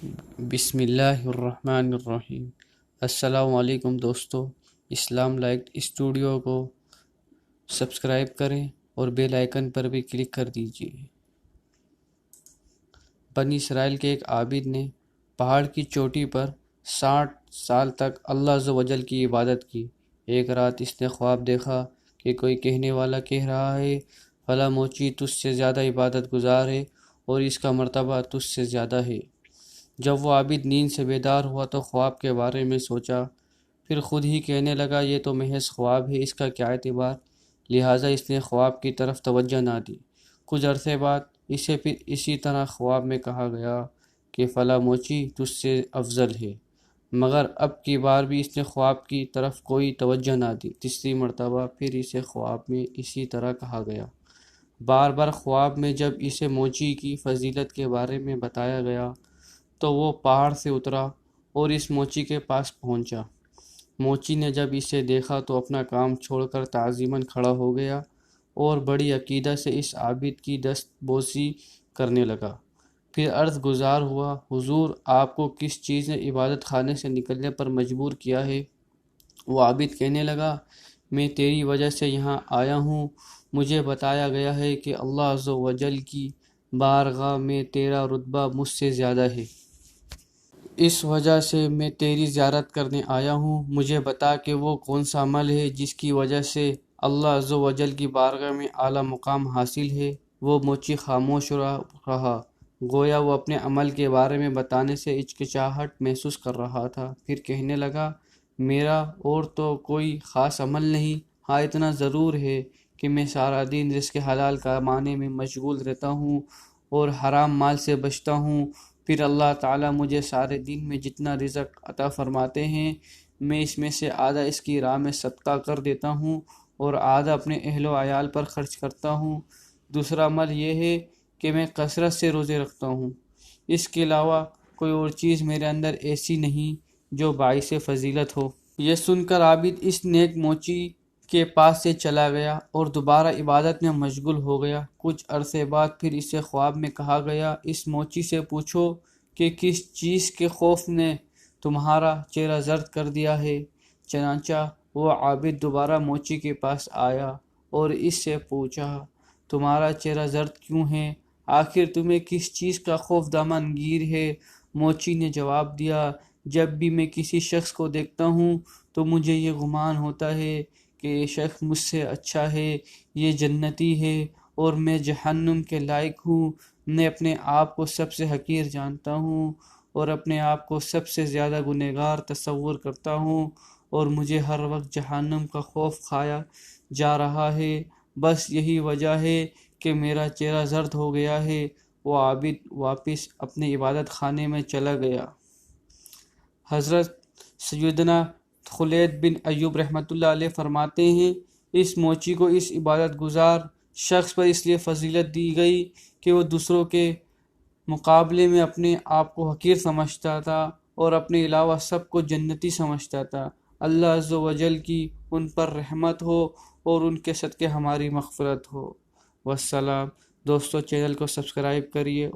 بسم اللہ الرحمن الرحیم۔ السلام علیکم دوستو، اسلام لائٹ اسٹوڈیو کو سبسکرائب کریں اور بیل آئیکن پر بھی کلک کر دیجیے۔ بنی اسرائیل کے ایک عابد نے پہاڑ کی چوٹی پر 60 سال تک اللہ عز و جل کی عبادت کی۔ ایک رات اس نے خواب دیکھا کہ کوئی کہنے والا کہہ رہا ہے، فلاں موچی تجھ سے زیادہ عبادت گزار ہے اور اس کا مرتبہ تجھ سے زیادہ ہے۔ جب وہ عابد نیند سے بیدار ہوا تو خواب کے بارے میں سوچا، پھر خود ہی کہنے لگا یہ تو محض خواب ہے، اس کا کیا اعتبار، لہٰذا اس نے خواب کی طرف توجہ نہ دی۔ کچھ عرصے بعد اسے پھر اسی طرح خواب میں کہا گیا کہ فلاں موچی تجھ سے افضل ہے، مگر اب کی بار بھی اس نے خواب کی طرف کوئی توجہ نہ دی۔ تیسری مرتبہ پھر اسے خواب میں اسی طرح کہا گیا۔ بار بار خواب میں جب اسے موچی کی فضیلت کے بارے میں بتایا گیا تو وہ پہاڑ سے اترا اور اس موچی کے پاس پہنچا۔ موچی نے جب اسے دیکھا تو اپنا کام چھوڑ کر تعظیماً کھڑا ہو گیا اور بڑی عقیدت سے اس عابد کی دست بوسی کرنے لگا۔ پھر عرض گزار ہوا، حضور آپ کو کس چیز نے عبادت خانے سے نکلنے پر مجبور کیا ہے؟ وہ عابد کہنے لگا، میں تیری وجہ سے یہاں آیا ہوں، مجھے بتایا گیا ہے کہ اللہ عز و جل کی بارگاہ میں تیرا رتبہ مجھ سے زیادہ ہے، اس وجہ سے میں تیری زیارت کرنے آیا ہوں، مجھے بتا کہ وہ کون سا عمل ہے جس کی وجہ سے اللہ عز و جل کی بارگاہ میں اعلیٰ مقام حاصل ہے۔ وہ موچی خاموش رہا، گویا وہ اپنے عمل کے بارے میں بتانے سے ہچکچاہٹ محسوس کر رہا تھا۔ پھر کہنے لگا، میرا اور تو کوئی خاص عمل نہیں، ہاں اتنا ضرور ہے کہ میں سارا دن رزق حلال کمانے میں مشغول رہتا ہوں اور حرام مال سے بچتا ہوں، پھر اللہ تعالیٰ مجھے سارے دن میں جتنا رزق عطا فرماتے ہیں میں اس میں سے آدھا اس کی راہ میں صدقہ کر دیتا ہوں اور آدھا اپنے اہل و عیال پر خرچ کرتا ہوں۔ دوسرا عمل یہ ہے کہ میں کثرت سے روزے رکھتا ہوں، اس کے علاوہ کوئی اور چیز میرے اندر ایسی نہیں جو باعث فضیلت ہو۔ یہ سن کر عابد اس نیک موچی کے پاس سے چلا گیا اور دوبارہ عبادت میں مشغول ہو گیا۔ کچھ عرصے بعد پھر اسے خواب میں کہا گیا، اس موچی سے پوچھو کہ کس چیز کے خوف نے تمہارا چہرہ زرد کر دیا ہے۔ چنانچہ وہ عابد دوبارہ موچی کے پاس آیا اور اس سے پوچھا، تمہارا چہرہ زرد کیوں ہے؟ آخر تمہیں کس چیز کا خوف دامن گیر ہے؟ موچی نے جواب دیا، جب بھی میں کسی شخص کو دیکھتا ہوں تو مجھے یہ گمان ہوتا ہے کہ یہ شخص مجھ سے اچھا ہے، یہ جنتی ہے اور میں جہنم کے لائق ہوں۔ میں اپنے آپ کو سب سے حقیر جانتا ہوں اور اپنے آپ کو سب سے زیادہ گنہگار تصور کرتا ہوں اور مجھے ہر وقت جہنم کا خوف کھایا جا رہا ہے، بس یہی وجہ ہے کہ میرا چہرہ زرد ہو گیا ہے۔ وہ عابد واپس اپنے عبادت خانے میں چلا گیا۔ حضرت سیدنا خلید بن ایوب رحمۃ اللہ علیہ فرماتے ہیں، اس موچی کو اس عبادت گزار شخص پر اس لیے فضیلت دی گئی کہ وہ دوسروں کے مقابلے میں اپنے آپ کو حقیر سمجھتا تھا اور اپنے علاوہ سب کو جنتی سمجھتا تھا۔ اللہ عز و جل کی ان پر رحمت ہو اور ان کے صدقے ہماری مغفرت ہو۔ والسلام۔ دوستو چینل کو سبسکرائب کریے